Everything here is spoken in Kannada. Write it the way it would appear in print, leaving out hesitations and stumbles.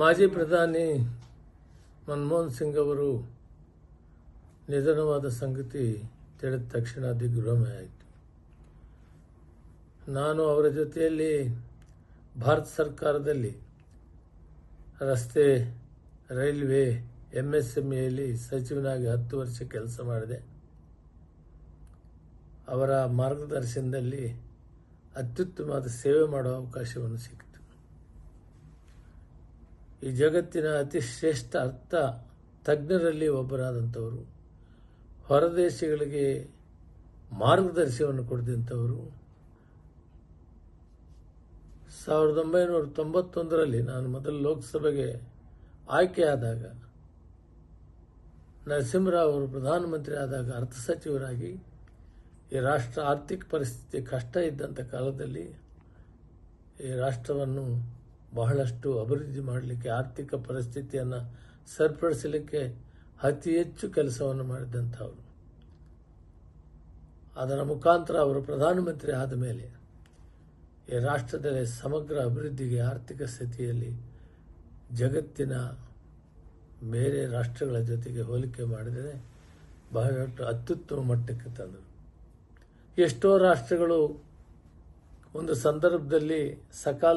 ಮಾಜಿ ಪ್ರಧಾನಿ ಮನಮೋಹನ್ ಸಿಂಗ್ ಅವರು ನಿಧನವಾದ ಸಂಗತಿ ತಿಳಿದ ತಕ್ಷಣ ದಿಗ್ಭ್ರಮೆ ಆಯಿತು. ನಾನು ಅವರ ಜೊತೆಯಲ್ಲಿ ಭಾರತ ಸರ್ಕಾರದಲ್ಲಿ ರಸ್ತೆ, ರೈಲ್ವೆ, MSMEಯಲ್ಲಿ ಸಚಿವನಾಗಿ 10 ವರ್ಷ ಕೆಲಸ ಮಾಡಿದೆ. ಅವರ ಮಾರ್ಗದರ್ಶನದಲ್ಲಿ ಅತ್ಯುತ್ತಮವಾದ ಸೇವೆ ಮಾಡುವ ಅವಕಾಶವನ್ನು ಸಿಕ್ಕಿತು. ಈ ಜಗತ್ತಿನ ಅತಿ ಶ್ರೇಷ್ಠ ಅರ್ಥ ತಜ್ಞರಲ್ಲಿ ಒಬ್ಬರಾದಂಥವರು, ಹೊರದೇಶಗಳಿಗೆ ಮಾರ್ಗದರ್ಶನವನ್ನು ಕೊಡಿದಂಥವರು. 1991ರಲ್ಲಿ ನಾನು ಮೊದಲು ಲೋಕಸಭೆಗೆ ಆಯ್ಕೆಯಾದಾಗ, ನರಸಿಂಹರಾವ್ ಅವರು ಪ್ರಧಾನಮಂತ್ರಿ ಆದಾಗ ಅರ್ಥ ಸಚಿವರಾಗಿ ಈ ರಾಷ್ಟ್ರ ಆರ್ಥಿಕ ಪರಿಸ್ಥಿತಿ ಕಷ್ಟ ಇದ್ದಂಥ ಕಾಲದಲ್ಲಿ ಈ ರಾಷ್ಟ್ರವನ್ನು ಬಹಳಷ್ಟು ಅಭಿವೃದ್ಧಿ ಮಾಡಲಿಕ್ಕೆ, ಆರ್ಥಿಕ ಪರಿಸ್ಥಿತಿಯನ್ನು ಸರಿಪಡಿಸಲಿಕ್ಕೆ ಅತಿ ಹೆಚ್ಚು ಕೆಲಸವನ್ನು ಮಾಡಿದಂಥವರು. ಅದರ ಮುಖಾಂತರ ಅವರು ಪ್ರಧಾನಮಂತ್ರಿ ಆದ ಮೇಲೆ ಈ ರಾಷ್ಟ್ರದಲ್ಲಿ ಸಮಗ್ರ ಅಭಿವೃದ್ಧಿಗೆ, ಆರ್ಥಿಕ ಸ್ಥಿತಿಯಲ್ಲಿ ಜಗತ್ತಿನ ಬೇರೆ ರಾಷ್ಟ್ರಗಳ ಜೊತೆಗೆ ಹೋಲಿಕೆ ಮಾಡಿದರೆ ಬಹಳಷ್ಟು ಅತ್ಯುತ್ತಮ ಮಟ್ಟಕ್ಕೆ ತಂದರು. ಎಷ್ಟೋ ರಾಷ್ಟ್ರಗಳು ಒಂದು ಸಂದರ್ಭದಲ್ಲಿ ಸಕಾಲ